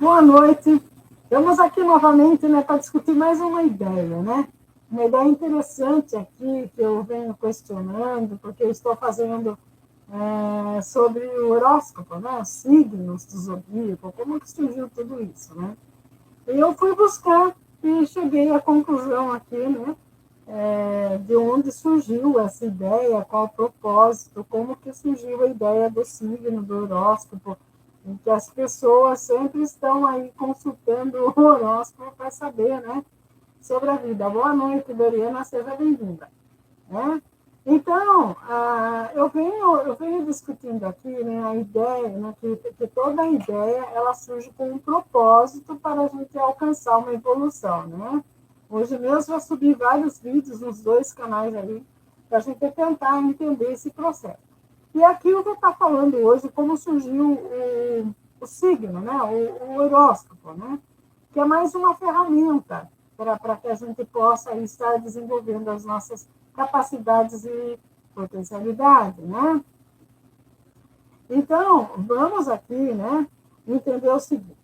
Boa noite. Estamos aqui novamente, né, para discutir mais uma ideia, né? Uma ideia interessante aqui que eu venho questionando, porque eu estou fazendo sobre o horóscopo, né? Os signos do zodíaco, como que surgiu tudo isso, né? E eu fui buscar e cheguei à conclusão aqui, né? De onde surgiu essa ideia, qual o propósito, como que surgiu a ideia do signo, do horóscopo, em que as pessoas sempre estão aí consultando o horóscopo para saber, né, sobre a vida. Boa noite, Doriana, seja bem-vinda. Né? Então, eu venho discutindo aqui, né, a ideia, né, que toda ideia ela surge com um propósito para a gente alcançar uma evolução, né? Hoje mesmo eu subi vários vídeos nos dois canais ali para a gente tentar entender esse processo. E aqui eu vou estar falando hoje como surgiu o signo, né, o horóscopo, né, que é mais uma ferramenta para que a gente possa estar desenvolvendo as nossas capacidades e potencialidade, né? Então, vamos aqui, né, entender o seguinte.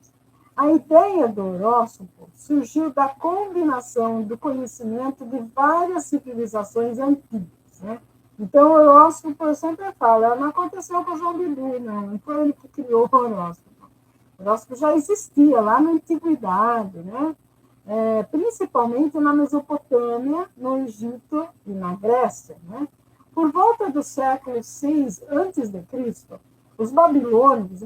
A ideia do horóscopo surgiu da combinação do conhecimento de várias civilizações antigas, né? Então, o horóscopo, eu sempre falo, não aconteceu com o João Bidu, não foi ele que criou o horóscopo. O horóscopo já existia lá na antiguidade, né? Principalmente na Mesopotâmia, no Egito e na Grécia, né? Por volta do século VI a.C., os babilônicos,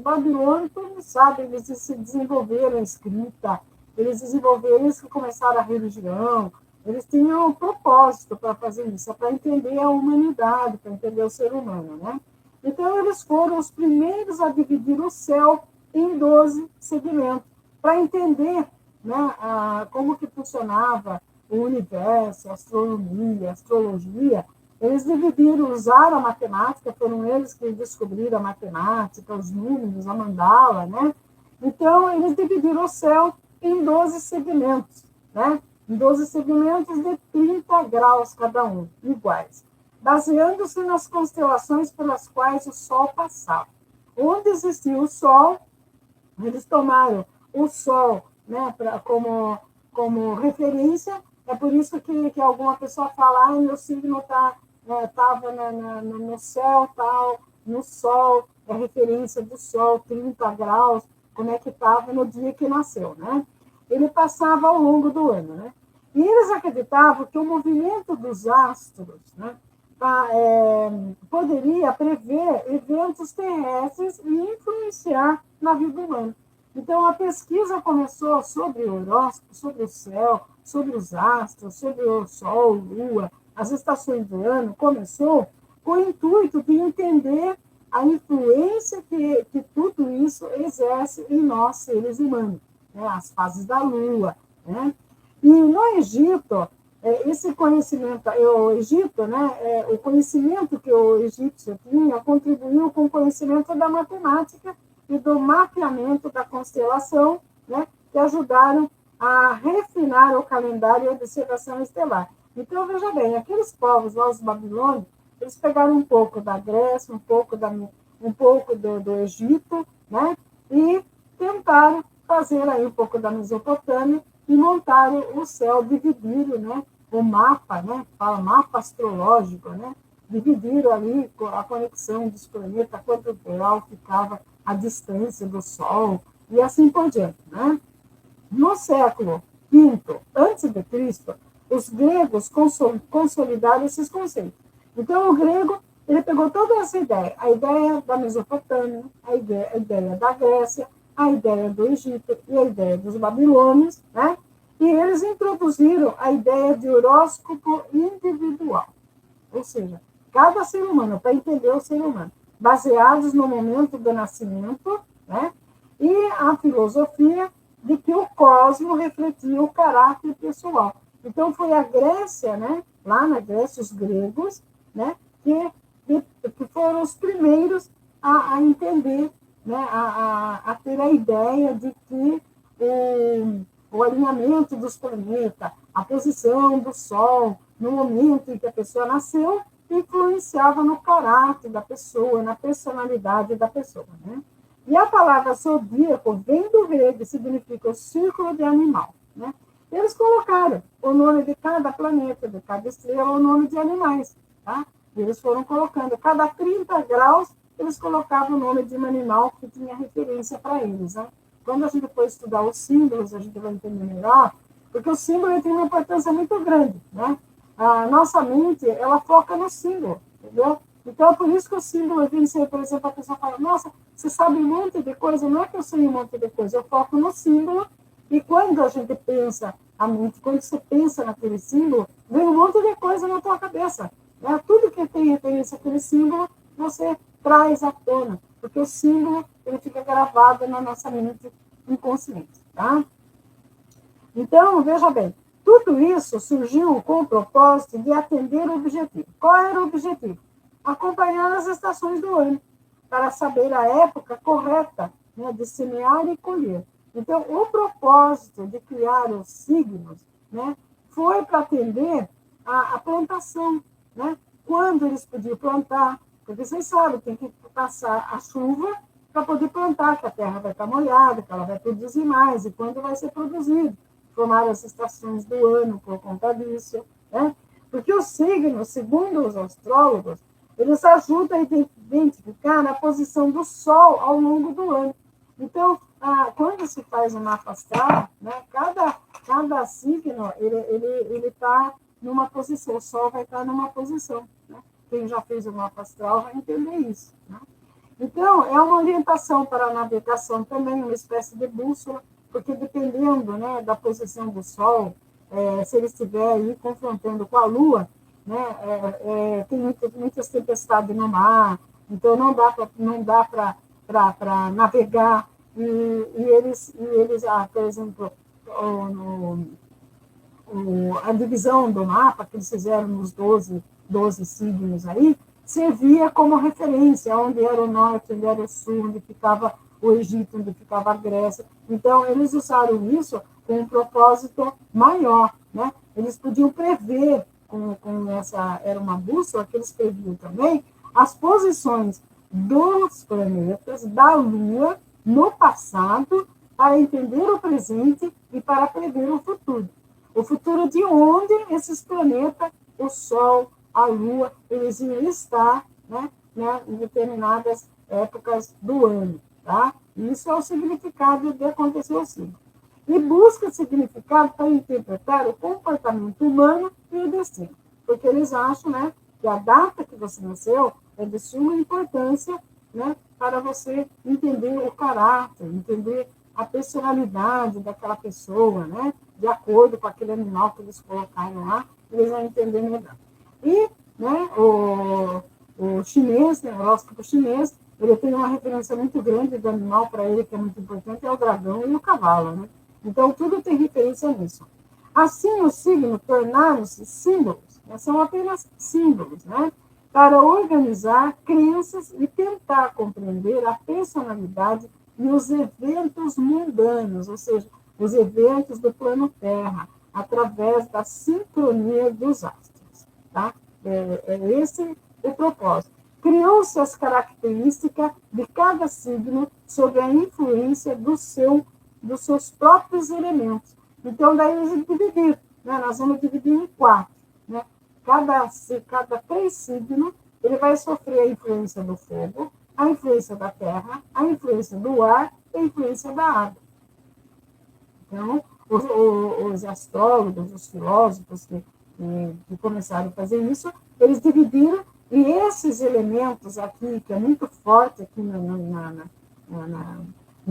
todos sabem, eles se desenvolveram a escrita, eles começaram a religião, eles tinham um propósito para fazer isso, para entender a humanidade, para entender o ser humano, né? Então, eles foram os primeiros a dividir o céu em 12 segmentos, para entender, né, como que funcionava o universo, a astronomia, a astrologia. Eles dividiram, usaram a matemática, foram eles que descobriram a matemática, os números, a mandala, né? Então, eles dividiram o céu em 12 segmentos, né? Em 12 segmentos de 30 graus cada um, iguais, baseando-se nas constelações pelas quais o Sol passava. Onde existia o Sol, eles tomaram o Sol, né, como referência. É por isso que alguma pessoa fala, meu signo estava no céu, tal, no Sol, é referência do Sol, 30 graus, como é que estava no dia que nasceu, né? Ele passava ao longo do ano, né? E eles acreditavam que o movimento dos astros, né, poderia prever eventos terrestres e influenciar na vida humana. Então, a pesquisa começou sobre o horóscopo, sobre o céu, sobre os astros, sobre o Sol, Lua, as estações do ano, começou com o intuito de entender a influência que tudo isso exerce em nós, seres humanos, né? As fases da Lua, né? E no Egito, esse conhecimento, o Egito, né, o conhecimento que o egípcio tinha contribuiu com o conhecimento da matemática e do mapeamento da constelação, né, que ajudaram a refinar o calendário e a observação estelar. Então, veja bem, aqueles povos lá, os babilônicos, eles pegaram um pouco da Grécia, um pouco do Egito, né, e tentaram fazer aí um pouco da Mesopotâmia e montaram o céu, dividiram, né, o mapa, né, fala mapa astrológico, né, dividiram ali a conexão dos planetas, quanto grau ficava a distância do Sol, e assim por diante, né? No século V a.C., os gregos consolidaram esses conceitos. Então, o grego, ele pegou toda essa ideia, a ideia da Mesopotâmia, a ideia da Grécia, a ideia do Egito e a ideia dos babilônios, né? E eles introduziram a ideia de horóscopo individual, ou seja, cada ser humano, para entender o ser humano, baseados no momento do nascimento, né? E a filosofia de que o cosmos refletia o caráter pessoal. Então, foi a Grécia, né? Lá na Grécia, os gregos, né? Que foram os primeiros a entender, né? A ter a ideia de que o alinhamento dos planetas, a posição do Sol, no momento em que a pessoa nasceu, influenciava no caráter da pessoa, na personalidade da pessoa, né? E a palavra zodíaco vem do grego, significa o círculo de animal, né? Eles colocaram o nome de cada planeta, de cada estrela, o nome de animais, tá? E eles foram colocando, cada 30 graus, eles colocavam o nome de um animal que tinha referência para eles, né? Quando a gente for estudar os símbolos, a gente vai entender melhor, porque o símbolo tem uma importância muito grande, né? A nossa mente, ela foca no símbolo, entendeu? Então, é por isso que o símbolo vem ser, por exemplo, a pessoa fala, nossa, você sabe um monte de coisa, não é que eu sei um monte de coisa, eu foco no símbolo, e quando a gente pensa, a mente, quando você pensa naquele símbolo, vem um monte de coisa na tua cabeça, né? Tudo que tem referência àquele símbolo, você traz à tona, porque o símbolo, ele fica gravado na nossa mente inconsciente, tá? Então, veja bem, tudo isso surgiu com o propósito de atender o objetivo. Qual era o objetivo? Acompanhar as estações do ano, para saber a época correta, né, de semear e colher. Então, o propósito de criar os signos, né, foi para atender a plantação, né? Quando eles podiam plantar, porque vocês sabem, tem que passar a chuva para poder plantar, que a terra vai estar molhada, que ela vai produzir mais, e quando vai ser produzido, formar as estações do ano por conta disso, né? Porque os signos, segundo os astrólogos, eles ajudam a identificar a posição do Sol ao longo do ano. Então, quando se faz um mapa astral, né, cada signo ele está numa posição, o Sol vai estar numa posição. Né? Quem já fez o mapa astral vai entender isso. Né? Então, é uma orientação para a navegação também, uma espécie de bússola, porque dependendo, né, da posição do Sol, se ele estiver aí confrontando com a Lua, né, tem muitas tempestades no mar, então não dá para navegar, e eles por exemplo, a divisão do mapa que eles fizeram nos 12 signos aí, servia como referência, onde era o norte, onde era o sul, onde ficava o Egito, onde ficava a Grécia. Então, eles usaram isso com um propósito maior, né? Eles podiam prever, era uma bússola que eles previam também, as posições dos planetas, da Lua, no passado, para entender o presente e para prever o futuro. O futuro de onde esses planetas, o Sol, a Lua, eles iam estar, né, em determinadas épocas do ano. Tá? Isso é o significado de acontecer assim. E busca significado para interpretar o comportamento humano e o destino. Porque eles acham, né, que a data que você nasceu é de suma importância, né, para você entender o caráter, entender a personalidade daquela pessoa, né, de acordo com aquele animal que eles colocaram lá, eles vão entender melhor. E, né, o chinês, né, o horóscopo chinês, ele tem uma referência muito grande do animal para ele, que é muito importante, é o dragão e o cavalo, né? Então, tudo tem referência nisso. Assim, os signos tornaram-se símbolos, né? São apenas símbolos, né? Para organizar crenças e tentar compreender a personalidade e os eventos mundanos, ou seja, os eventos do plano Terra, através da sincronia dos astros. Tá? É esse o propósito. Criou-se as características de cada signo sob a influência dos seus próprios elementos. Então, daí a gente dividir, né? Nós vamos dividir em 4. Né? Cada 3 signos, ele vai sofrer a influência do fogo, a influência da terra, a influência do ar e a influência da água. Então, os astrólogos, os filósofos que começaram a fazer isso, eles dividiram, e esses elementos aqui, que é muito forte aqui no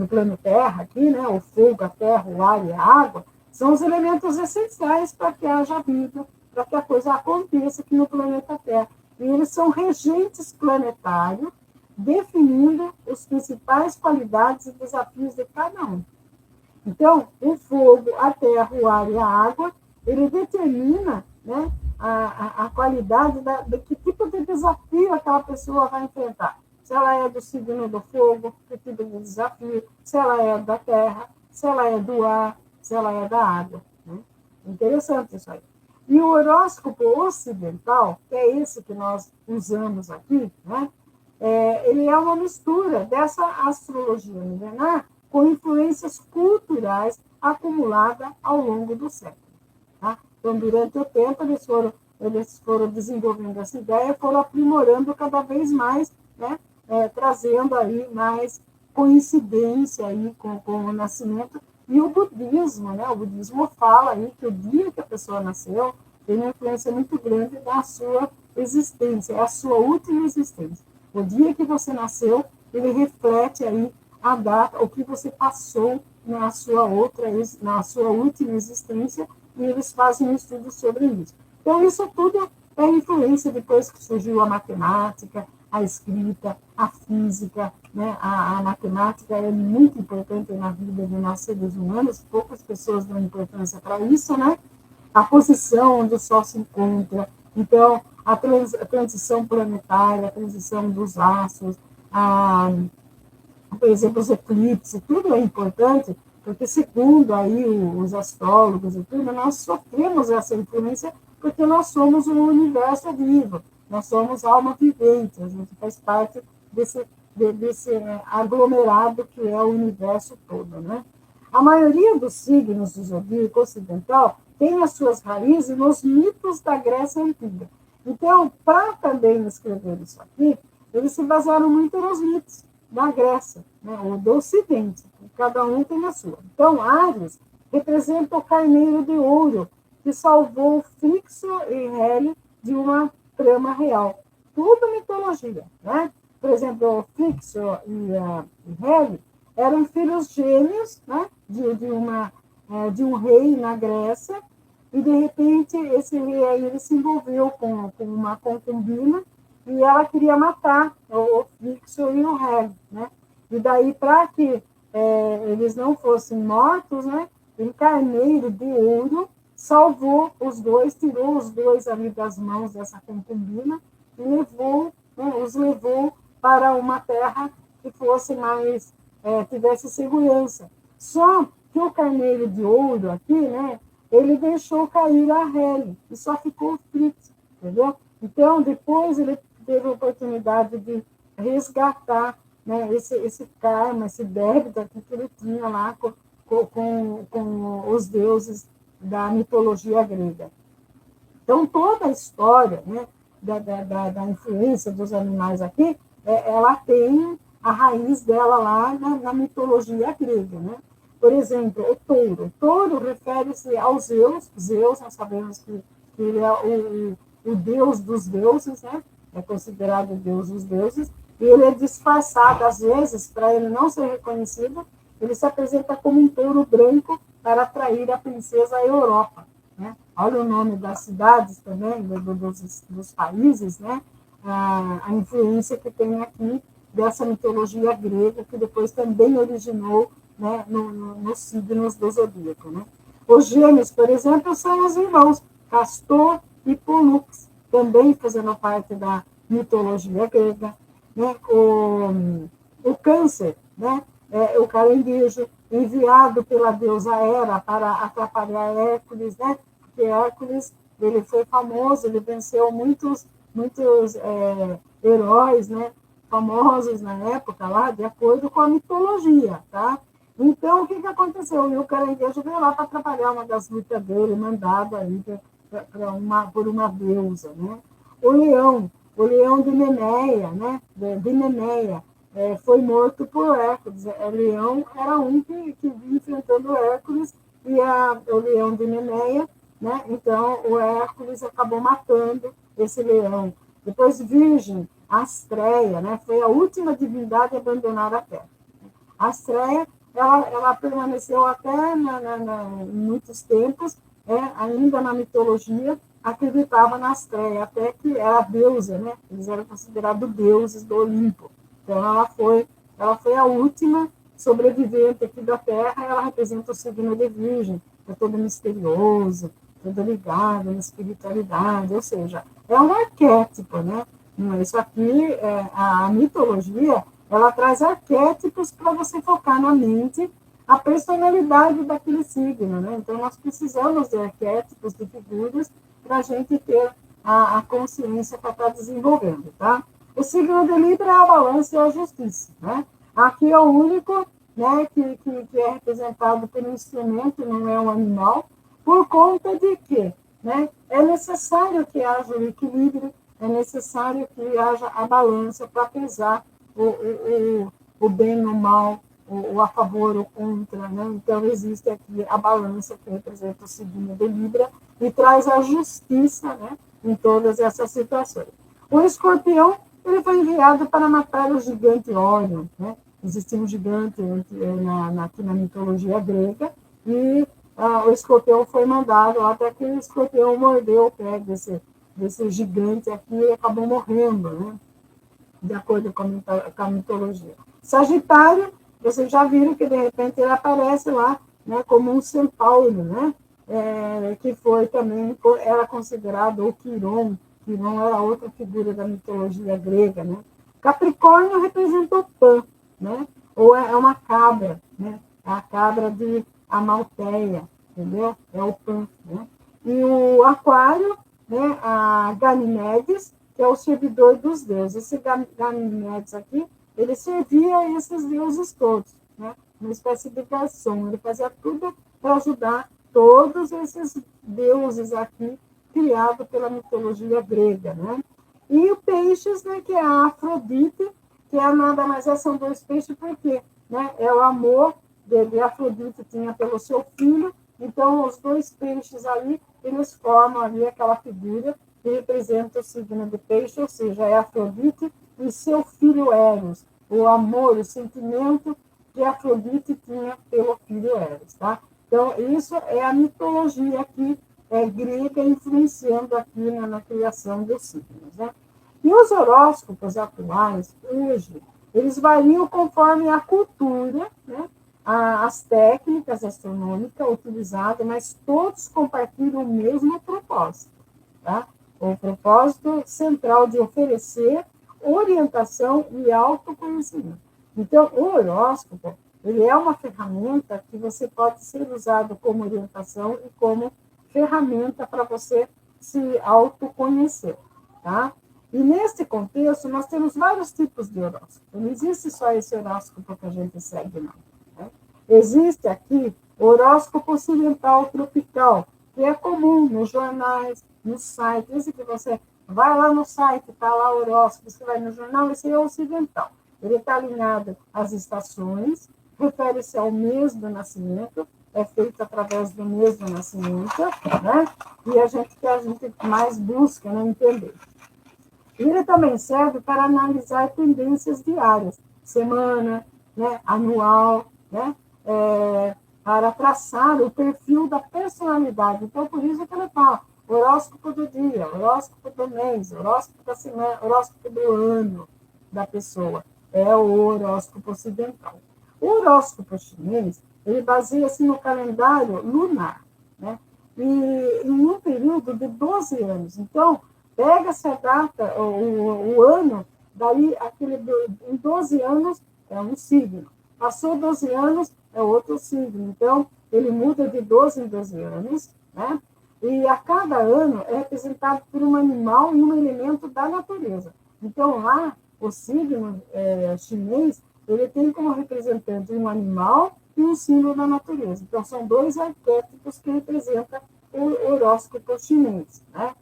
plano Terra, aqui, né, o fogo, a terra, o ar e a água, são os elementos essenciais para que haja vida, para que a coisa aconteça aqui no planeta Terra. E eles são regentes planetários, definindo as principais qualidades e desafios de cada um. Então, o fogo, a terra, o ar e a água, ele determina, né, a qualidade de que tipo de desafio aquela pessoa vai enfrentar. Se ela é do signo do fogo, que tipo de desafio, se ela é da terra, se ela é do ar, se ela é da água. Né? Interessante isso aí. E o horóscopo ocidental, que é esse que nós usamos aqui, né, ele ele é uma mistura dessa astrologia milenar com influências culturais acumuladas ao longo do século. Tá? Então, durante o tempo, eles foram desenvolvendo essa ideia, foram aprimorando cada vez mais, né, trazendo aí mais coincidência aí com o nascimento. E o budismo, né? O budismo fala aí que o dia que a pessoa nasceu tem uma influência muito grande na sua existência, é a sua última existência. O dia que você nasceu, ele reflete aí a data, o que você passou na sua última existência, e eles fazem um estudo sobre isso. Então, isso tudo é influência depois que surgiu a matemática, a escrita, a física, né? A matemática é muito importante na vida de nós seres humanos, poucas pessoas dão importância para isso, né? A posição onde o Sol se encontra, então, a transição planetária, a transição dos astros, por exemplo, os eclipses, tudo é importante, porque segundo aí os astrólogos e tudo, nós sofremos essa influência porque nós somos um universo vivo, nós somos alma vivente, a gente faz parte desse aglomerado que é o universo todo, né? A maioria dos signos do zodíaco ocidental tem as suas raízes nos mitos da Grécia Antiga. Então, para também escrever isso aqui, eles se basearam muito nos mitos da Grécia, né, ou do Ocidente, cada um tem a sua. Então, Áries representa o carneiro de ouro, que salvou Fixo e Helle de uma trama real. Tudo mitologia, né? Por exemplo, Fixo e Helle eram filhos gêmeos, né, de um rei na Grécia, e de repente esse rei aí, ele se envolveu com uma concubina, e ela queria matar o Fixo e o Helle, né? E daí, para que eles não fossem mortos, né, um carneiro de ouro salvou os dois, tirou os dois ali das mãos dessa concubina e os levou para uma terra que fosse mais, tivesse segurança. Só que o carneiro de ouro aqui, né, ele deixou cair a Helle e só ficou o Fixo, entendeu? Então, depois ele teve a oportunidade de resgatar, né, esse karma, esse débito que ele tinha lá com os deuses da mitologia grega. Então, toda a história, né, da influência dos animais aqui, ela tem a raiz dela lá na mitologia grega, né? Por exemplo, o touro. O touro refere-se ao Zeus. Zeus, nós sabemos que ele é o deus dos deuses, né? É considerado o deus dos deuses, e ele é disfarçado, às vezes, para ele não ser reconhecido, ele se apresenta como um touro branco para atrair a princesa Europa, né? Olha o nome das cidades também, dos países, né? A influência que tem aqui dessa mitologia grega, que depois também originou, né, nos signos do zodíaco, né? Os gêmeos, por exemplo, são os irmãos Castor e Pollux, também fazendo parte da mitologia grega, né? O câncer, né? O caranguejo, enviado pela deusa Hera para atrapalhar Hércules, né? Porque Hércules, ele foi famoso, ele venceu muitos heróis, né, famosos na época lá, de acordo com a mitologia, tá? Então, o que aconteceu? O caranguejo veio lá para atrapalhar uma das lutas dele, mandado aí por uma deusa, né? O leão de Nemeia, né? De Nemeia, foi morto por Hércules. O leão era um que vinha enfrentando Hércules, e o leão de Nemeia, né? Então, o Hércules acabou matando esse leão. Depois, Virgem, Astreia, né? Foi a última divindade a abandonar a Terra. A Astreia, ela permaneceu até em muitos tempos, ainda na mitologia, acreditava na Astreia, até que era a deusa, né? Eles eram considerados deuses do Olimpo. Então, ela foi a última sobrevivente aqui da Terra, ela representa o signo de Virgem, é todo misterioso, todo ligado na espiritualidade, ou seja, é um arquétipo, né? Isso aqui, a mitologia, ela traz arquétipos para você focar na mente a personalidade daquele signo, né? Então, nós precisamos de arquétipos, de figuras, para a gente ter a consciência para estar desenvolvendo, tá? O signo de Libra é a balança e a justiça, né? Aqui é o único, né, que é representado por um instrumento, não é um animal, por conta de que, né, é necessário que haja o equilíbrio, é necessário que haja a balança para pesar o bem no mal, o a favor ou contra, né? Então, existe aqui a balança que representa o signo de Libra e traz a justiça, né, em todas essas situações. O escorpião, ele foi enviado para matar o gigante Órion, né? Existia um gigante aqui na mitologia grega, e o escorpião foi mandado, até que o escorpião mordeu o pé desse gigante aqui e acabou morrendo, né? De acordo com a mitologia. Sagitário, vocês já viram que de repente ele aparece lá, né, como um centauro, né, que foi também, era considerado o Quiron. Quiron era outra figura da mitologia grega, né. Capricórnio representa o Pan, né, ou é uma cabra, né, é a cabra de Amalteia, entendeu? É o Pan, né. E o Aquário, né, a Ganimedes, que é o servidor dos deuses. Esse Ganimedes aqui, ele servia a esses deuses todos, né? Uma espécie de garçom. Ele fazia tudo para ajudar todos esses deuses aqui, criados pela mitologia grega, né? E o peixes, né, que é a Afrodite, que é nada mais são dois peixes, porque, né, é o amor de Afrodite tinha pelo seu filho. Então, os dois peixes ali, eles formam ali aquela figura que representa o signo de peixe, ou seja, é Afrodite e seu filho Eros, o amor, o sentimento que Afrodite tinha pelo filho Eros, tá? Então, isso é a mitologia aqui grega influenciando aqui na criação dos signos, né? E os horóscopos atuais, hoje, eles variam conforme a cultura, né? As técnicas astronômicas utilizadas, mas todos compartilham o mesmo propósito, tá? O propósito central de oferecer orientação e autoconhecimento. Então, o horóscopo, ele é uma ferramenta que você pode ser usado como orientação e como ferramenta para você se autoconhecer, tá? E nesse contexto, nós temos vários tipos de horóscopo. Não existe só esse horóscopo que a gente segue, não. Né? Existe aqui o horóscopo ocidental tropical, que é comum nos jornais, no site. Esse que você vai lá no site, está lá o horóscopo, você vai no jornal, esse é o ocidental. Ele está alinhado às estações, refere-se ao mês do nascimento, é feito através do mês do nascimento, né? E a gente mais busca, né, entender. Ele também serve para analisar tendências diárias, semana, né, anual, né, para traçar o perfil da personalidade. Então, por isso que ele fala horóscopo do dia, horóscopo do mês, horóscopo da semana, horóscopo do ano da pessoa. É o horóscopo ocidental. O horóscopo chinês, ele baseia-se no calendário lunar, né? E em um período de 12 anos. Então, pega-se a data, o ano, daí em 12 anos é um signo. Passou 12 anos, é outro signo. Então, ele muda de 12 em 12 anos, né? E a cada ano é representado por um animal e um elemento da natureza. Então, lá, o signo chinês, ele tem como representante um animal e um símbolo da natureza. Então, são dois arquétipos que representam o horóscopo chinês, né?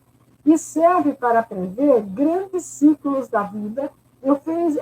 E serve para prever grandes ciclos da vida e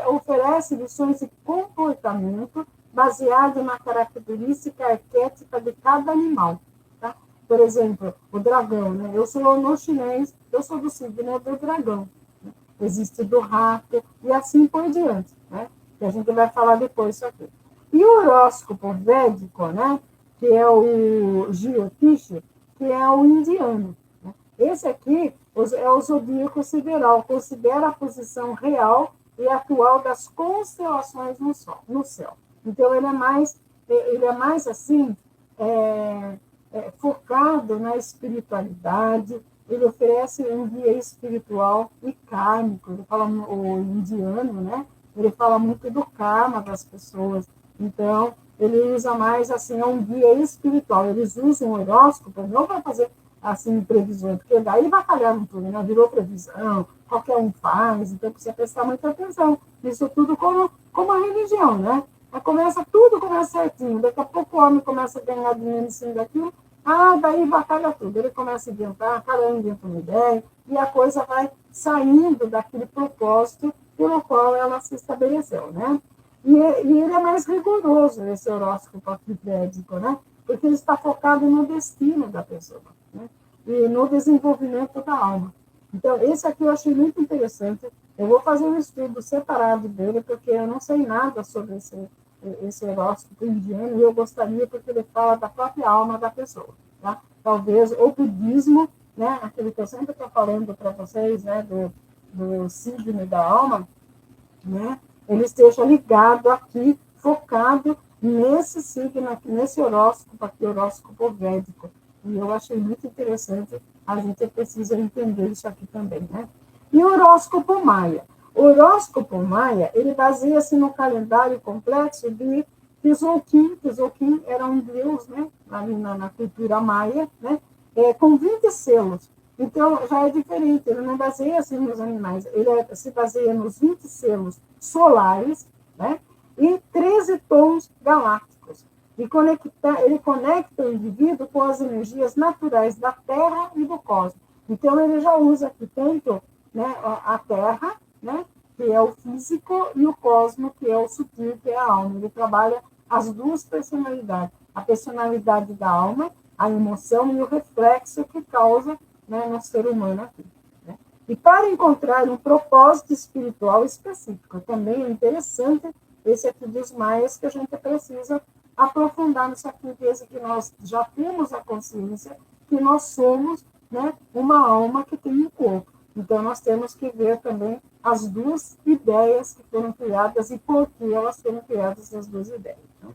oferece lições de comportamento baseado na característica arquétipa de cada animal. Tá? Por exemplo, o dragão, né? Eu sou no chinês, eu sou do signo do dragão. Né? Existe do rato e assim por diante, né? Que a gente vai falar depois isso aqui. E o horóscopo védico, né? Que é o Jyotish, que é o indiano. Né? Esse aqui é o zodíaco sideral, considera a posição real e atual das constelações no céu. Então, ele é mais assim, focado na espiritualidade, ele oferece um guia espiritual e kármico. Ele fala, o indiano, né? Ele fala muito do karma das pessoas. Então, ele usa mais assim, um guia espiritual. Eles usam o horóscopo não para fazer assim previsões, porque daí bacalharam tudo, né? Virou previsão, qualquer um faz, então precisa prestar muita atenção. Isso tudo como a religião, né? Tudo começa certinho, daqui a pouco o homem começa a ganhar dinheiro em cima daquilo, daí batalha tudo. Ele começa a inventar, cada um inventa uma ideia, e a coisa vai saindo daquele propósito pelo qual ela se estabeleceu, né? E ele é mais rigoroso, esse horóscopo aqui védico, né? Porque ele está focado no destino da pessoa, né? E no desenvolvimento da alma. Então, esse aqui eu achei muito interessante. Eu vou fazer um estudo separado dele, porque eu não sei nada sobre esse horóscopo indiano, e eu gostaria, porque ele fala da própria alma da pessoa. Tá? Talvez o budismo, né, aquele que eu sempre estou falando para vocês, né, do signo da alma, né, ele esteja ligado aqui, focado nesse signo, nesse horóscopo aqui, horóscopo védico. E eu achei muito interessante, a gente precisa entender isso aqui também, né? E o horóscopo maia? O horóscopo maia, ele baseia-se no calendário complexo de Tzolk'in. Tzolk'in era um deus, né, ali na cultura maia, né, com 20 selos. Então, já é diferente, ele não baseia-se nos animais, ele se baseia nos 20 selos solares, né, e 13 tons galácticos. E ele conecta o indivíduo com as energias naturais da Terra e do cosmos. Então, ele já usa aqui tanto, né, a Terra, né, que é o físico, e o cosmos, que é o sutil, que é a alma. Ele trabalha as duas personalidades. A personalidade da alma, a emoção e o reflexo que causa, né, no ser humano aqui. Né? E para encontrar um propósito espiritual específico, também é interessante esse aqui dos maias, que a gente precisa aprofundar nisso aqui, desde que nós já temos a consciência que nós somos, né, uma alma que tem um corpo. Então, nós temos que ver também as duas ideias que foram criadas e por que elas foram criadas, as duas ideias. Né?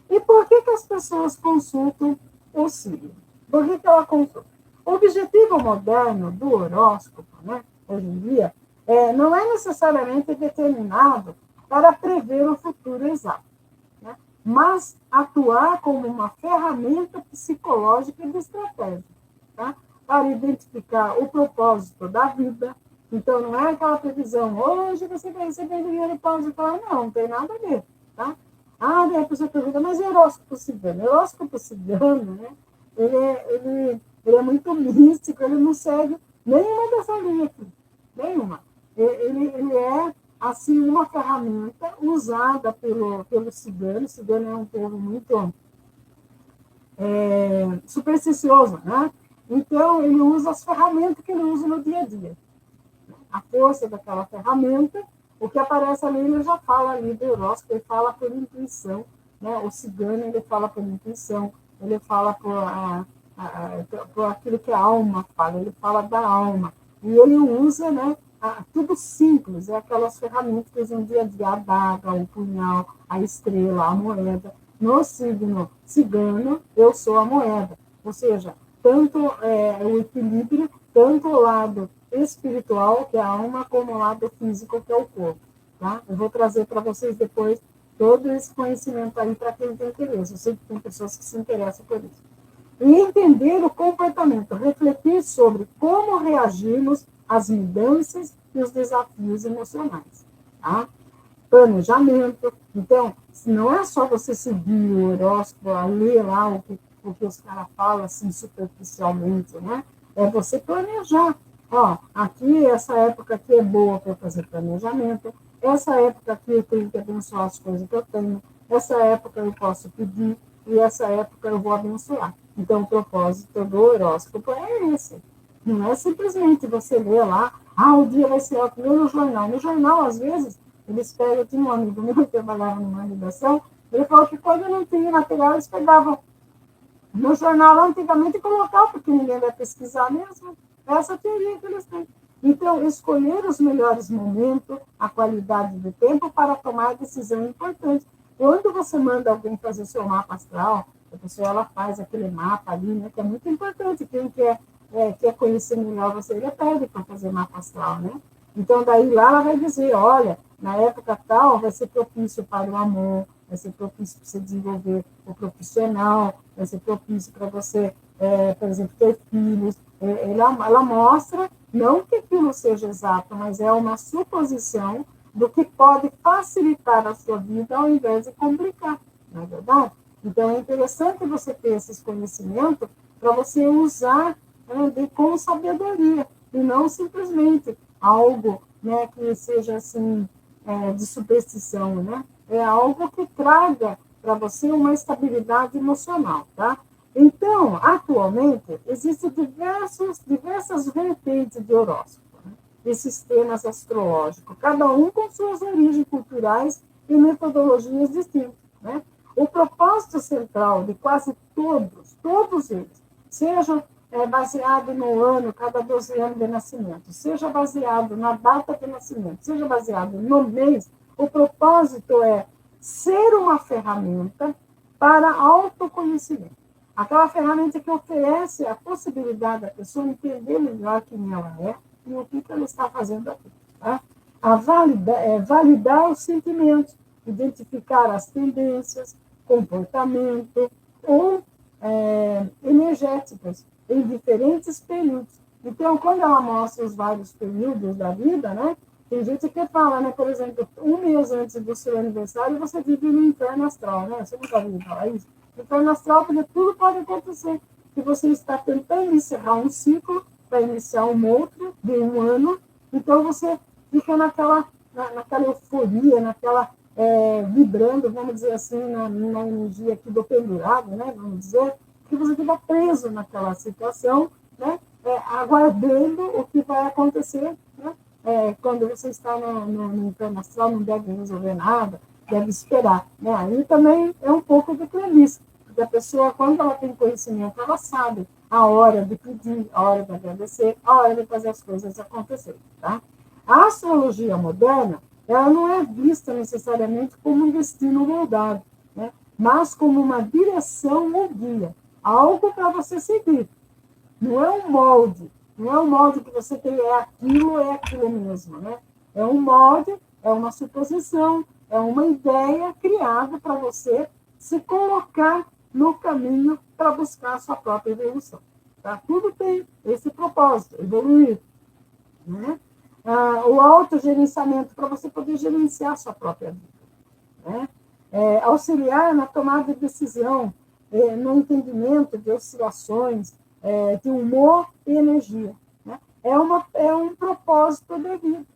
E por que as pessoas consultam o signo? Por que ela consulta? O objetivo moderno do horóscopo, né, hoje em dia, não é necessariamente determinado para prever o futuro exato, né, mas atuar como uma ferramenta psicológica e de estratégia, tá? Para identificar o propósito da vida. Então, não é aquela previsão, hoje você vai receber dinheiro e falar, não tem nada a ver. Tá? Daí a pessoa pergunta, mas horóscopo cigano? Horóscopo cigano, né? Ele é muito místico, ele não segue nenhuma dessa linha aqui, nenhuma. Ele é, assim, uma ferramenta usada pelo cigano. O cigano é um povo muito supersticioso, né? Então, ele usa as ferramentas que ele usa no dia a dia. A força daquela ferramenta, o que aparece ali, ele já fala ali do horóscopo, ele fala por intuição, né? O cigano, ele fala por intuição, ele fala por aquilo que a alma fala, ele fala da alma. E ele usa, né, tudo simples, aquelas ferramentas que usam dia a dia, a daga, o punhal, a estrela, a moeda. No signo cigano, eu sou a moeda. Ou seja, tanto o equilíbrio, tanto o lado espiritual, que é a alma, como o lado físico, que é o corpo. Tá? Eu vou trazer para vocês depois todo esse conhecimento aí para quem tem interesse. Eu sei que tem pessoas que se interessam por isso. E entender o comportamento, refletir sobre como reagimos às mudanças e os desafios emocionais. Tá? Planejamento. Então, não é só você seguir o horóscopo, ler lá o que os caras falam assim superficialmente, né? É você planejar. Ó, aqui, essa época aqui é boa para fazer planejamento, essa época aqui eu tenho que abençoar as coisas que eu tenho, essa época eu posso pedir, e essa época eu vou abençoar. Então, o propósito do horóscopo é esse. Não é simplesmente você ler lá, o dia vai ser ótimo, no jornal. No jornal, às vezes, eles pegam, eu tinha um amigo meu que trabalhava numa redação, ele falou que quando não tinha material, eles pegavam no jornal antigamente e colocavam, porque ninguém vai pesquisar mesmo. Essa teoria que eles têm. Então, escolher os melhores momentos, a qualidade do tempo para tomar decisão importante. Quando você manda alguém fazer seu mapa astral, a pessoa ela faz aquele mapa ali, né, que é muito importante. Quem quer conhecer melhor você, ele pede para fazer mapa astral, né? Então, daí lá ela vai dizer, olha, na época tal vai ser propício para o amor, vai ser propício para você desenvolver o profissional, vai ser propício para você, por exemplo, ter filhos. Ela mostra Não que aquilo seja exato, mas é uma suposição do que pode facilitar a sua vida ao invés de complicar, não é verdade? Então, é interessante você ter esses conhecimentos para você usar, né, com sabedoria, e não simplesmente algo, né, que seja assim, de superstição, né? É algo que traga para você uma estabilidade emocional, tá? Então, atualmente, existem diversas vertentes de horóscopo, né? E sistemas astrológicos, cada um com suas origens culturais e metodologias distintas, né? O propósito central de quase todos eles, seja baseado no ano, cada 12 anos de nascimento, seja baseado na data de nascimento, seja baseado no mês, o propósito é ser uma ferramenta para autoconhecimento. Aquela ferramenta que oferece a possibilidade da pessoa entender melhor quem ela é e o que ela está fazendo aqui. Tá? Validar os sentimentos, identificar as tendências, comportamento ou energéticas em diferentes períodos. Então, quando ela mostra os vários períodos da vida, né, tem gente que fala, né, por exemplo, um mês antes do seu aniversário, você vive no inferno astral, né? Você nunca ouviu falar isso? Inferno astral, porque tudo pode acontecer. Que você está tentando encerrar um ciclo para iniciar um outro de um ano, então você fica naquela euforia, vibrando, vamos dizer assim, na energia aqui do pendurado, né, vamos dizer, que você fica preso naquela situação, né, aguardando o que vai acontecer, né, quando você está no inferno astral, não deve resolver nada, deve esperar. Né? Aí também é um pouco de premissa, porque a pessoa, quando ela tem conhecimento, ela sabe a hora de pedir, a hora de agradecer, a hora de fazer as coisas acontecerem. Tá? A astrologia moderna, ela não é vista necessariamente como um destino moldado, né? Mas como uma direção ou guia, algo para você seguir. Não é um molde, não é um molde que você tem, é aquilo mesmo, né? É um molde, é uma suposição, é uma ideia criada para você se colocar no caminho para buscar a sua própria evolução. Tá? Tudo tem esse propósito, evoluir. Né? O autogerenciamento para você poder gerenciar a sua própria vida. Né? Auxiliar na tomada de decisão, no entendimento de oscilações, de humor e energia. Né? É um propósito de vida.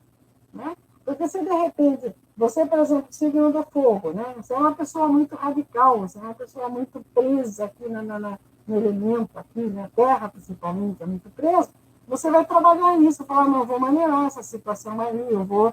Né? Porque se de repente, você, por exemplo, signo do fogo, né? Você é uma pessoa muito radical, você é uma pessoa muito presa aqui no elemento, aqui na terra principalmente, é muito presa, você vai trabalhar nisso, falar, não, vou maneirar essa situação aí, eu vou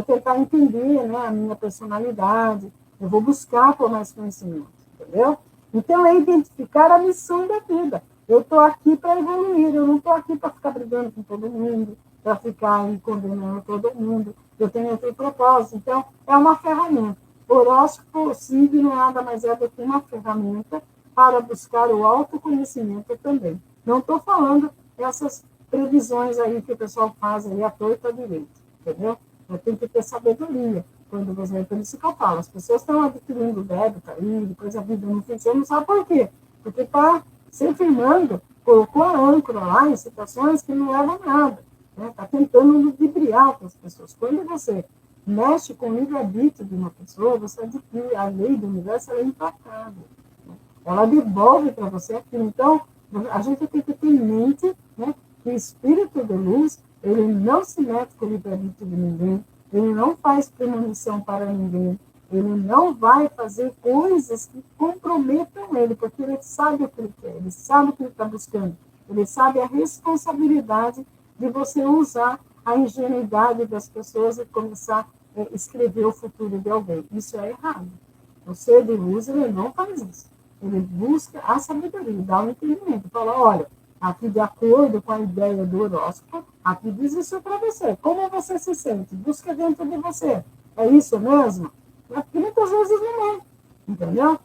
tentar entender, né, a minha personalidade, eu vou buscar por mais conhecimento, entendeu? Então, é identificar a missão da vida. Eu estou aqui para evoluir, eu não estou aqui para ficar brigando com todo mundo, para ficar condenando todo mundo, eu tenho outro propósito. Então, é uma ferramenta. O horóscopo, signo, nada mais é do que uma ferramenta para buscar o autoconhecimento também. Não estou falando essas previsões aí que o pessoal faz aí à torta direita, entendeu? Tem que ter sabedoria quando você... Por isso que eu falo, as pessoas estão adquirindo débito aí, depois a vida não funciona, não sabe por quê? Porque está se firmando, colocou a âncora lá em situações que não levam a nada. Está tentando ludibriar com as pessoas. Quando você mexe com o livre-arbítrio de uma pessoa, você adquire a lei do universo, ela é implacável. Né? Ela devolve para você aquilo. Então, a gente tem que ter em mente, né, que o espírito de luz, ele não se mete com o livre-arbítrio de ninguém, ele não faz premonição para ninguém, ele não vai fazer coisas que comprometam ele, porque ele sabe o que ele quer, ele sabe o que ele está buscando, ele sabe a responsabilidade de você usar a ingenuidade das pessoas e começar a escrever o futuro de alguém. Isso é errado. O ser de luz, ele não faz isso. Ele busca a sabedoria, dá um entendimento. Fala, olha, aqui de acordo com a ideia do horóscopo, aqui diz isso para você. Como você se sente? Busca dentro de você. É isso mesmo? Porque muitas vezes não é. Entendeu?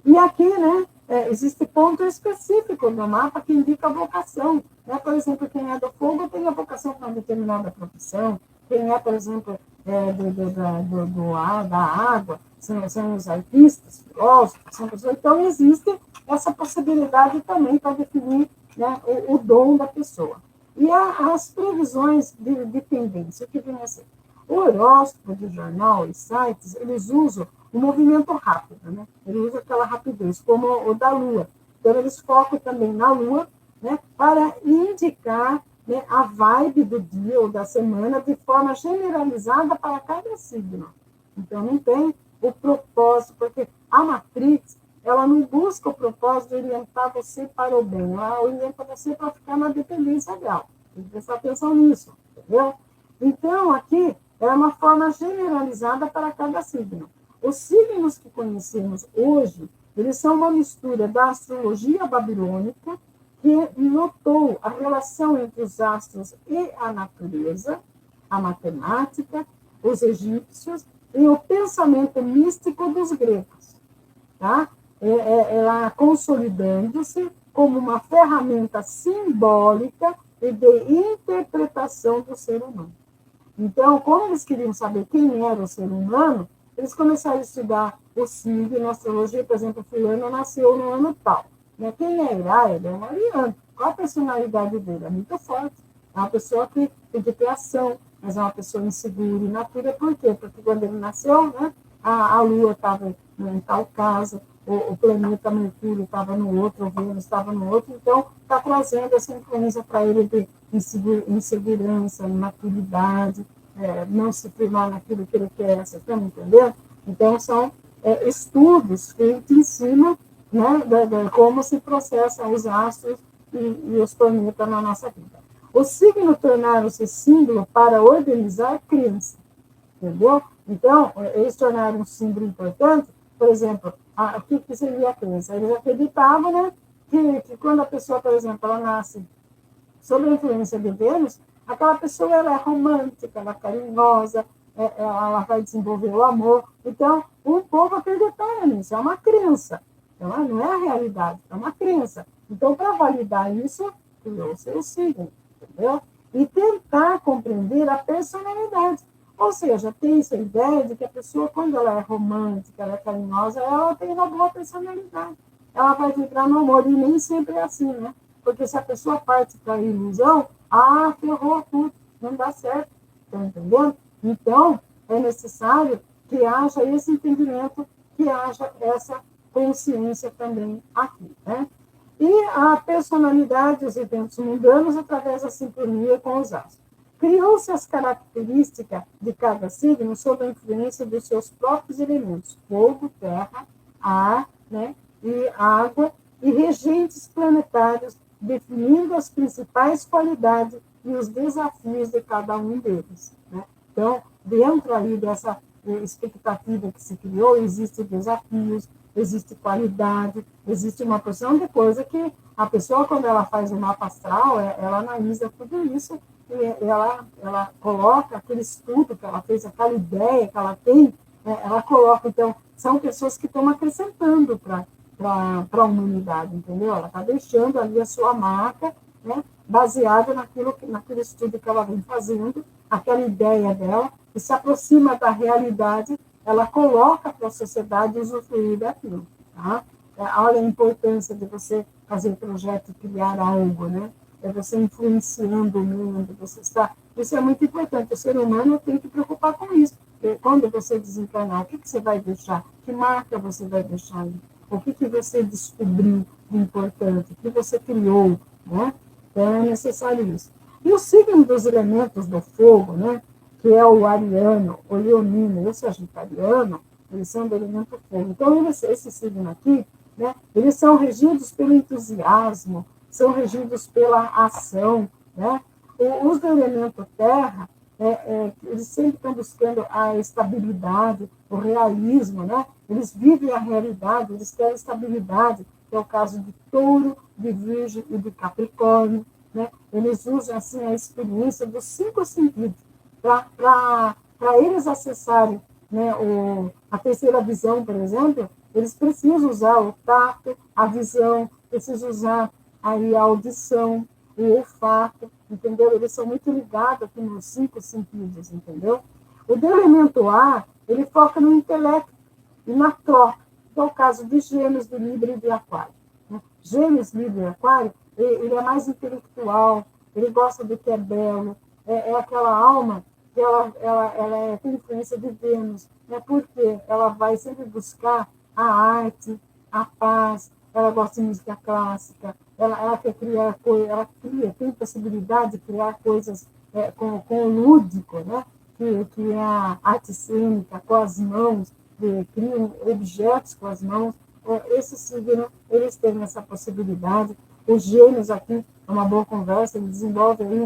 E aqui, né, existe ponto específico no mapa que indica a vocação. Né? Por exemplo, quem é do fogo tem a vocação para uma determinada profissão. Quem é, por exemplo, do ar, da água, são os artistas, filósofos, são pessoas. Então, existe essa possibilidade também para definir, né, o dom da pessoa. E as previsões de tendência, o que vem a ser? O horóscopo de jornal e sites, eles usam o movimento rápido, né? Ele usa aquela rapidez, como o da Lua. Então, eles focam também na Lua, né, para indicar, né, a vibe do dia ou da semana de forma generalizada para cada signo. Então, não tem o propósito, porque a Matrix, ela não busca o propósito de orientar você para o bem, ela orienta você para ficar na dependência dela. Tem que prestar atenção nisso, entendeu? Então, aqui é uma forma generalizada para cada signo. Os signos que conhecemos hoje, eles são uma mistura da astrologia babilônica, que notou a relação entre os astros e a natureza, a matemática, os egípcios e o pensamento místico dos gregos. Tá? Ela consolidando-se como uma ferramenta simbólica e de interpretação do ser humano. Então, como eles queriam saber quem era o ser humano, eles começaram a estudar o signo, na astrologia, por exemplo, fulano nasceu no ano tal. Né? Quem é Ira? Ele é um ariano. Qual a personalidade dele? É muito forte. É uma pessoa que tem que ter ação, mas é uma pessoa insegura e natura. Por quê? Porque quando ele nasceu, né, a Lua estava em tal casa, o planeta Mercúrio estava no outro, o Vênus estava no outro, então está trazendo essa influência para ele de insegurança, maturidade, não se firmar naquilo que ele quer, você está me entendendo? Então, são estudos feitos em cima, né, de como se processam os astros e os planetas na nossa vida. Os signos tornaram-se símbolo para organizar a crença, entendeu? Então, eles tornaram um símbolo importante, por exemplo, o que seria a crença? Eles acreditavam, né, que quando a pessoa, por exemplo, ela nasce sob a influência de Vênus, aquela pessoa ela é romântica, ela é carinhosa, ela vai desenvolver o amor. Então, o povo acreditava nisso, é uma crença, não é a realidade, é uma crença. Então, para validar isso, criou-se o signo, entendeu? E tentar compreender a personalidade. Ou seja, tem essa ideia de que a pessoa, quando ela é romântica, ela é carinhosa, ela tem uma boa personalidade. Ela vai vibrar no amor, e nem sempre é assim, né? Porque se a pessoa parte para a ilusão, ferrou tudo, não dá certo, estão entendendo? Então, é necessário que haja esse entendimento, que haja essa consciência também aqui, né? E a personalidade dos eventos mundanos através da sintonia com os astros. Criou-se as características de cada signo sob a influência dos seus próprios elementos, fogo, terra, ar, né, e água, e regentes planetários, definindo as principais qualidades e os desafios de cada um deles. Né? Então, dentro aí dessa expectativa que se criou, existem desafios, existe qualidade, existe uma porção de coisa que a pessoa, quando ela faz o mapa astral, ela analisa tudo isso e ela coloca aquele estudo que ela fez, aquela ideia que ela tem, ela coloca. Então, são pessoas que estão acrescentando para a humanidade, entendeu? Ela está deixando ali a sua marca, né, baseada naquele estudo que ela vem fazendo, aquela ideia dela, que se aproxima da realidade, ela coloca para a sociedade usufruir daquilo. Tá? Olha a importância de você fazer projeto e criar algo, né? É você influenciando o mundo, você está... Isso é muito importante, o ser humano tem que preocupar com isso. Porque quando você desencarnar, o que você vai deixar? Que marca você vai deixar ali? O que você descobriu de importante? O que você criou? Né? Então, é necessário isso. E o signo dos elementos do fogo, né? Que é o ariano, o leonino e o sagitariano, eles são do elemento fogo. Então, esse signo aqui, né? Eles são regidos pelo entusiasmo, são regidos pela ação, né? Os do elemento terra, eles sempre estão buscando a estabilidade, o realismo, né? Eles vivem a realidade, eles querem estabilidade, que é o caso de Touro, de Virgem e de Capricórnio, né? Eles usam assim a experiência dos 5 sentidos para eles acessarem, né, a terceira visão, por exemplo. Eles precisam usar o tato, a visão, precisam usar aí a audição, o olfato, entendeu? Eles são muito ligados aqui nos 5 sentidos, entendeu? O do elemento ar, ele foca no intelecto e na troca, que é o caso de Gêmeos, de Libra e de Aquário. Né? Gêmeos, Libra e Aquário, ele é mais intelectual, ele gosta do que é belo, é aquela alma que ela tem influência de Vênus, né? Porque ela vai sempre buscar a arte, a paz, ela gosta de música clássica, ela quer criar coisas, ela cria, tem possibilidade de criar coisas com o lúdico, né? Que é a arte cênica, com as mãos, criam objetos com as mãos. Esse signo, eles têm essa possibilidade. Os gêmeos aqui, é uma boa conversa, ele desenvolve aí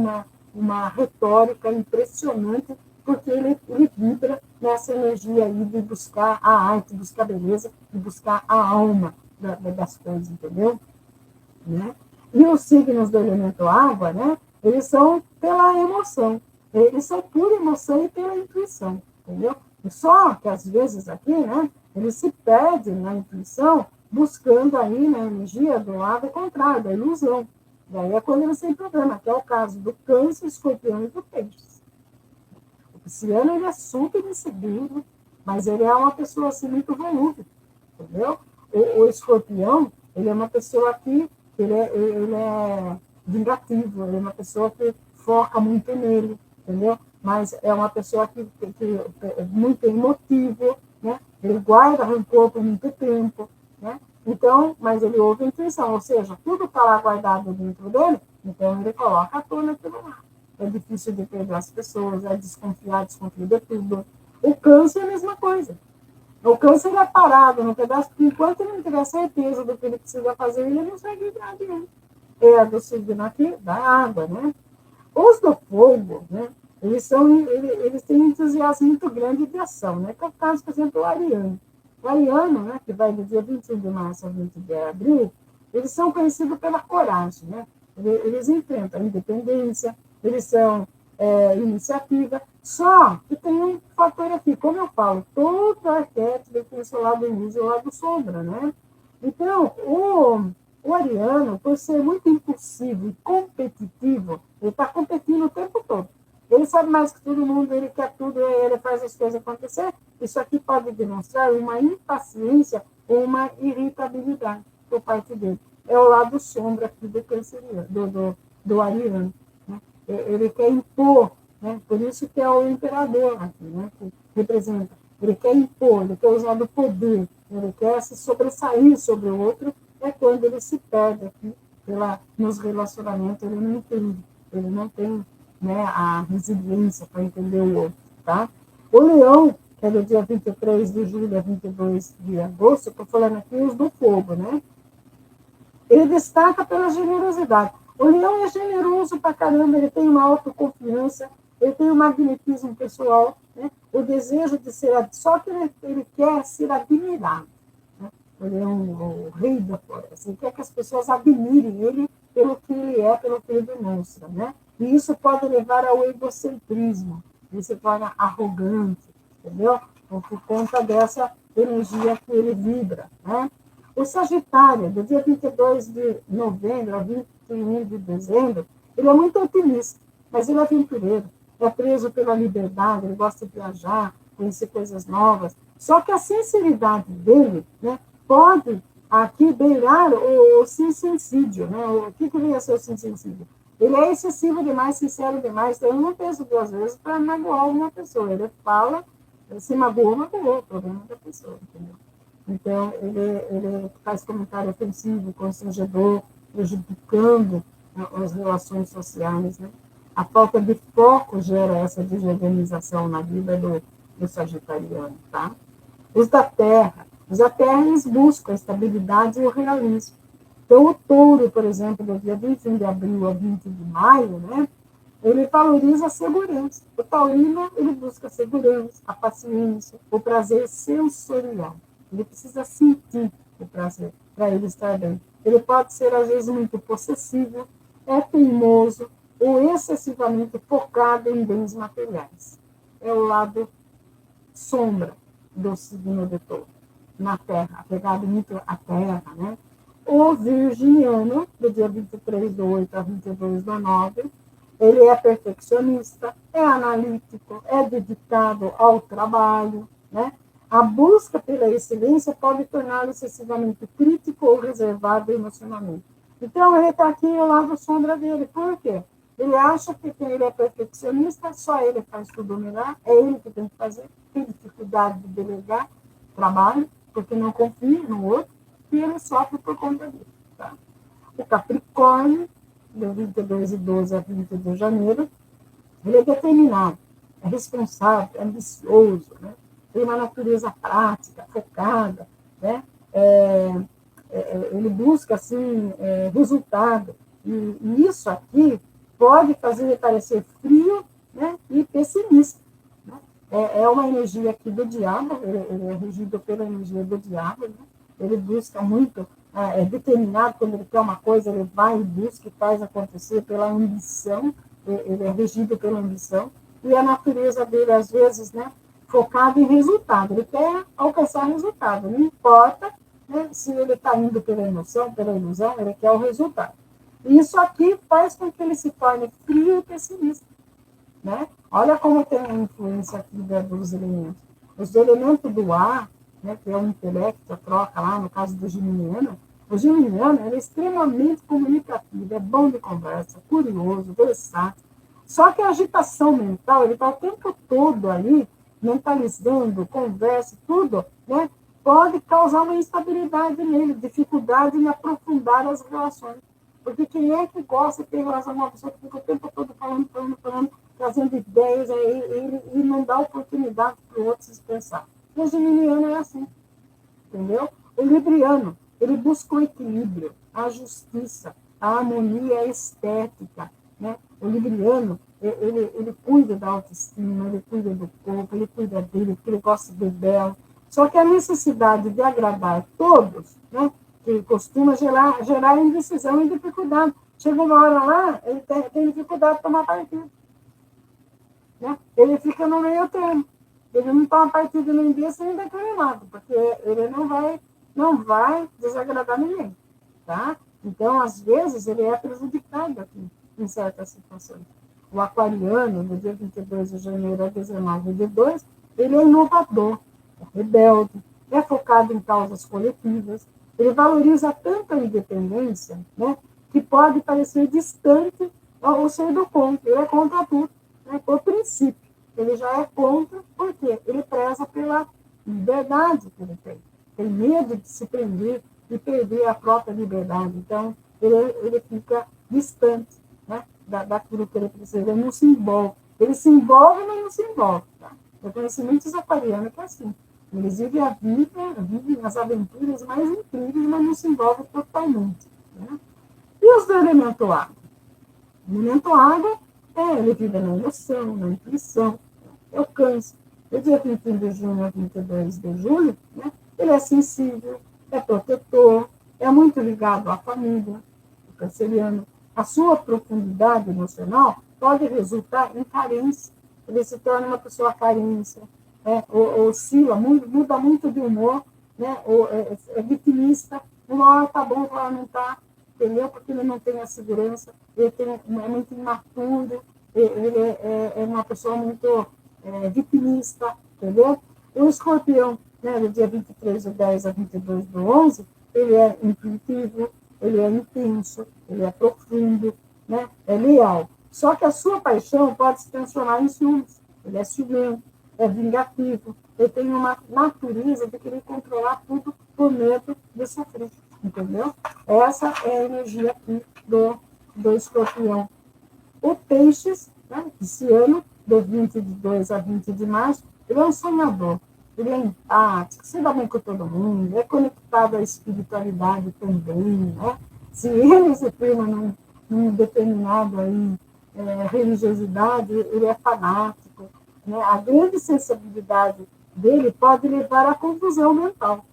uma retórica impressionante, porque ele vibra nessa energia aí de buscar a arte, buscar a beleza, de buscar a alma das coisas, entendeu? Né? E os signos do elemento água, né, eles são pela emoção, eles são por emoção e pela intuição, entendeu? E só que, às vezes, aqui, né, eles se perdem na intuição, buscando aí na energia do lado contrário, da ilusão. Daí é quando eles têm problema, que é o caso do Câncer, Escorpião e do Peixes. O Pisciano, ele é super inseguro, mas ele é uma pessoa assim muito volúvel, entendeu? O Escorpião, ele é uma pessoa que ele é vingativo, ele é uma pessoa que foca muito nele, entendeu? Mas é uma pessoa que é muito emotivo, né? Ele guarda rancor por muito tempo, né? Então, mas ele ouve a intuição, ou seja, tudo está lá guardado dentro dele, então ele coloca à tona aquilo lá. É difícil de perder as pessoas, é desconfiar de tudo. O Câncer é a mesma coisa. O Câncer é parado no pedaço, porque enquanto ele não tiver certeza do que ele precisa fazer, ele não segue adiante. É do signo aqui, da água, né? Os do fogo, né? Eles têm um entusiasmo muito grande de ação, né? Que é o caso, por exemplo, do Ariano. O Ariano, né, que vai do dia 21 de março ao 20 de abril, eles são conhecidos pela coragem, né? Eles enfrentam a independência, eles são iniciativa, só que tem um fator aqui, como eu falo, todo arquétipo tem o seu lado luz e o lado sombra, né? Então, o ariano, por ser muito impulsivo e competitivo, ele está competindo o tempo todo. Ele sabe mais que todo mundo, ele quer tudo, ele faz as coisas acontecer. Isso aqui pode demonstrar uma impaciência ou uma irritabilidade por parte dele. É o lado sombra aqui do canceriano, do ariano. Né? Ele quer impor, né? Por isso que é o imperador aqui, né? Que representa. Ele quer impor, ele quer usar do poder, ele quer se sobressair sobre o outro, é quando ele se perde aqui nos relacionamentos, ele não entende, ele não tem, né, a resiliência para entender o outro, tá? O leão, que é do dia 23 de julho a 22 de agosto, estou falando aqui os do fogo, né? Ele destaca pela generosidade. O leão é generoso pra caramba, ele tem uma autoconfiança, ele tem um magnetismo pessoal, né? O desejo de ser, só que ele quer ser admirado. Né? Ele é o rei da floresta, ele quer que as pessoas admirem ele pelo que ele é, pelo que ele demonstra, né? E isso pode levar ao egocentrismo, ele se torna arrogante, entendeu? Por conta dessa energia que ele vibra, né? O Sagitário, do dia 22 de novembro a 21 de dezembro, ele é muito otimista, mas ele é aventureiro, é preso pela liberdade, ele gosta de viajar, conhecer coisas novas. Só que a sinceridade dele, né, pode aqui beirar o sincencídio. Né? O que vem a ser o sincencídio? Ele é excessivo demais, sincero demais, então eu não penso duas vezes para magoar uma pessoa. Ele fala, se magoou, o problema da pessoa, entendeu? Então, ele faz comentário ofensivo, constrangedor, prejudicando, né, as relações sociais. Né? A falta de foco gera essa desorganização na vida do sagitariano. Tá? Os da Terra, eles buscam a estabilidade e o realismo. Então, o touro, por exemplo, do dia 21 de abril a 20 de maio, né, ele valoriza a segurança. O taurino, ele busca a segurança, a paciência, o prazer sensorial. Ele precisa sentir o prazer para ele estar bem. Ele pode ser, às vezes, muito possessivo, é teimoso ou excessivamente focado em bens materiais. É o lado sombra do signo de touro, na Terra, apegado muito à Terra, né? O virginiano, do dia 23 do 8 a 22 do 9, ele é perfeccionista, é analítico, é dedicado ao trabalho, né? A busca pela excelência pode torná-lo excessivamente crítico ou reservado emocionalmente. Então, ele está aqui ao lado sombra dele. Por quê? Ele acha que ele é perfeccionista, só ele faz tudo melhor, é ele que tem que fazer, tem dificuldade de delegar trabalho, porque não confia no outro, e ele sofre por conta disso. Tá? O Capricórnio, de 22/12 a 20 de janeiro, ele é determinado, é responsável, é ambicioso, né? Tem uma natureza prática, focada, né? Ele busca assim, resultado. E isso aqui pode fazer ele parecer frio, né? E pessimista. Né? É uma energia aqui do diabo, ele é regido pela energia do diabo, né? Ele busca muito, é determinado, quando ele quer uma coisa, ele vai e busca e faz acontecer pela ambição, ele é regido pela ambição, e a natureza dele, às vezes, né, focada em resultado, ele quer alcançar resultado, não importa, né, se ele está indo pela emoção, pela ilusão, ele quer o resultado. E isso aqui faz com que ele se torne frio e pessimista. Né? Olha como tem a influência aqui dos elementos. Os elementos do ar, né, que é o intelecto, a troca lá, no caso do geminiano, o geminiano ele é extremamente comunicativo, é bom de conversa, curioso, versátil. Só que a agitação mental, ele está o tempo todo ali, mentalizando, conversa, tudo, né, pode causar uma instabilidade nele, dificuldade em aprofundar as relações. Porque quem é que gosta de ter relação com uma pessoa que fica o tempo todo falando, trazendo ideias, e não dá oportunidade para o outro se expressar. E o geminiano é assim, entendeu? O libriano, ele busca o equilíbrio, a justiça, a harmonia estética, né? O libriano, ele cuida da autoestima, ele cuida do corpo, ele cuida dele, porque ele gosta de belo. Só que a necessidade de agradar todos, né, que costuma gerar indecisão e dificuldade. Chega uma hora lá, ele tem dificuldade de tomar partido. Né? Ele fica no meio termo. Ele não toma partido nem desse nem daquele lado, porque ele não vai desagradar ninguém. Tá? Então, às vezes, ele é prejudicado aqui, em certas situações. O aquariano, no dia 22 de janeiro a 19/2, ele é inovador, é rebelde, é focado em causas coletivas, ele valoriza tanto a independência, né, que pode parecer distante ao ser do contra, ele é contra tudo, né, por princípio. Ele já é contra, porque ele preza pela liberdade que ele tem medo de se prender e perder a própria liberdade. Então, ele fica distante, né, daquilo que ele precisa, ele não se envolve. Ele se envolve, mas não se envolve. Tá? Eu conheci muitos aquarianos que é assim. Eles vivem a vida, vivem as aventuras mais incríveis, mas não se envolvem totalmente. Né? E os do elemento água? O elemento água, ele vive na emoção, na intuição, é o câncer. Do dia 21 de junho a 22 de julho, né, ele é sensível, é protetor, é muito ligado à família, o canceriano. A sua profundidade emocional pode resultar em carência. Ele se torna uma pessoa carência, oscila, muda muito de humor, né, é vitimista, uma hora está bom, outra hora não está, entendeu? Porque ele não tem a segurança, ele é muito imaturo, ele é uma pessoa muito vitimista, entendeu? O escorpião, né, do dia 23/10 a 22/11, ele é intuitivo, ele é intenso, ele é profundo, né, é leal. Só que a sua paixão pode se transformar em ciúmes. Ele é ciumento, é vingativo, ele tem uma natureza de querer controlar tudo por medo de sofrer, entendeu? Essa é a energia aqui do escorpião. O peixes, né, esse ano, de 22 a 20 de março, ele é um sonhador, ele é empático, se dá bem com todo mundo, é conectado à espiritualidade também, né? Se ele se firma num determinado aí, religiosidade, ele é fanático, né? A grande sensibilidade dele pode levar à confusão mental,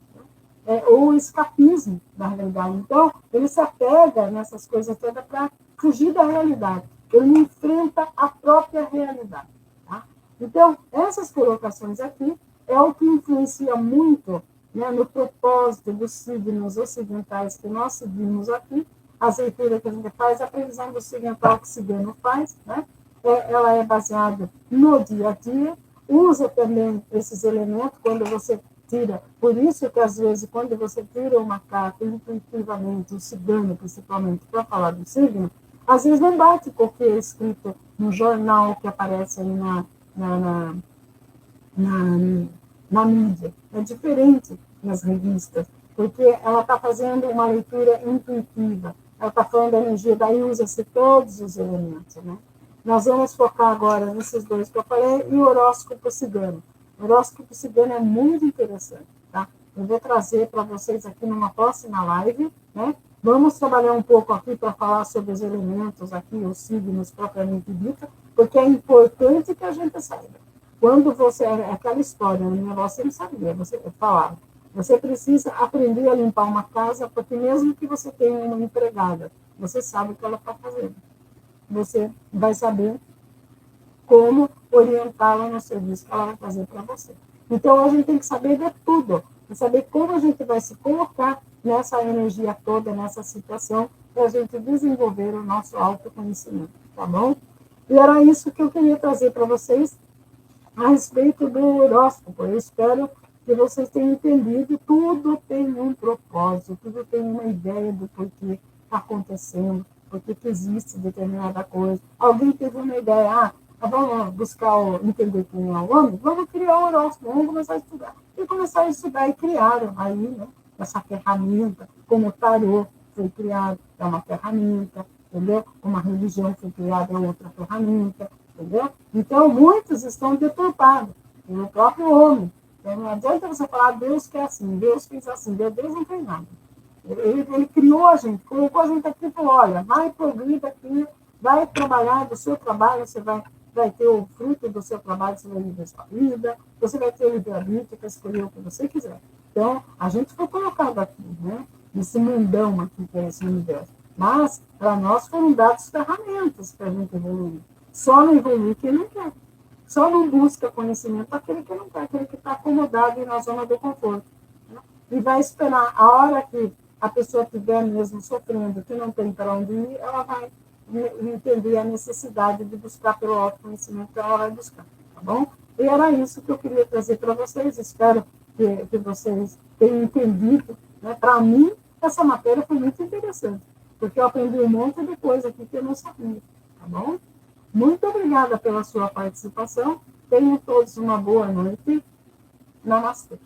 ou escapismo da realidade. Então, ele se apega nessas coisas todas para fugir da realidade. Ele enfrenta a própria realidade. Tá? Então, essas colocações aqui é o que influencia muito, né, no propósito dos signos ocidentais que nós seguimos aqui, as leituras que a gente faz, a previsão do ocidental que o cigano faz, né? Ela é baseada no dia a dia, usa também esses elementos quando você tira. Por isso que, às vezes, quando você tira uma carta intuitivamente, o cigano, principalmente, para falar do signo, Às vezes não bate com o que é escrito no jornal que aparece aí na, na, na mídia. É diferente nas revistas, porque ela está fazendo uma leitura intuitiva, ela está falando da energia, daí usa-se todos os elementos. Né? Nós vamos focar agora nesses dois que eu falei e o horóscopo cigano. O horóscopo cigano é muito interessante. Tá? Eu vou trazer para vocês aqui numa próxima live, né? Vamos trabalhar um pouco aqui para falar sobre os elementos aqui, os signos propriamente dito, porque é importante que a gente saiba. Quando você, aquela história, minha avó sempre sabia, você falava, você precisa aprender a limpar uma casa, porque mesmo que você tenha uma empregada, você sabe o que ela está fazendo. Você vai saber como orientá-la no serviço que ela vai fazer para você. Então, a gente tem que saber de tudo, saber como a gente vai se colocar nessa energia toda, nessa situação, para a gente desenvolver o nosso autoconhecimento, tá bom? E era isso que eu queria trazer para vocês a respeito do horóscopo. Eu espero que vocês tenham entendido, tudo tem um propósito, tudo tem uma ideia do porquê está acontecendo, porquê que existe determinada coisa. Alguém teve uma ideia, vamos buscar, entender quem é o homem, vamos criar o horóscopo, vamos começar a estudar. E começaram a estudar e criaram aí, né, essa ferramenta, como o tarô foi criado, é uma ferramenta, entendeu? Uma religião foi criada, é outra ferramenta, entendeu? Então, muitos estão deturpados pelo próprio homem. Então, não adianta você falar, Deus quer assim, Deus fez assim, Deus não fez nada. Ele criou a gente, colocou a gente aqui e falou, olha, vai progredir aqui, vai trabalhar do seu trabalho, você vai ter o fruto do seu trabalho, você vai viver a sua vida, você vai ter o livre-arbítrio para escolher o que você quiser. Então, a gente foi colocado aqui, né? Nesse mundão aqui, que é esse universo. Mas, para nós, foram dadas ferramentas para a gente evoluir. Só não evolui quem não quer. Só não busca conhecimento aquele que não quer, aquele que está acomodado na zona do conforto. Né? E vai esperar a hora que a pessoa estiver mesmo sofrendo, que não tem para onde ir, ela vai entender a necessidade de buscar pelo autoconhecimento que ela vai buscar, tá bom? E era isso que eu queria trazer para vocês. Espero que vocês tenham entendido. Né? Para mim, essa matéria foi muito interessante, porque eu aprendi um monte de coisa aqui que eu não sabia, tá bom? Muito obrigada pela sua participação. Tenham todos uma boa noite. Namastê.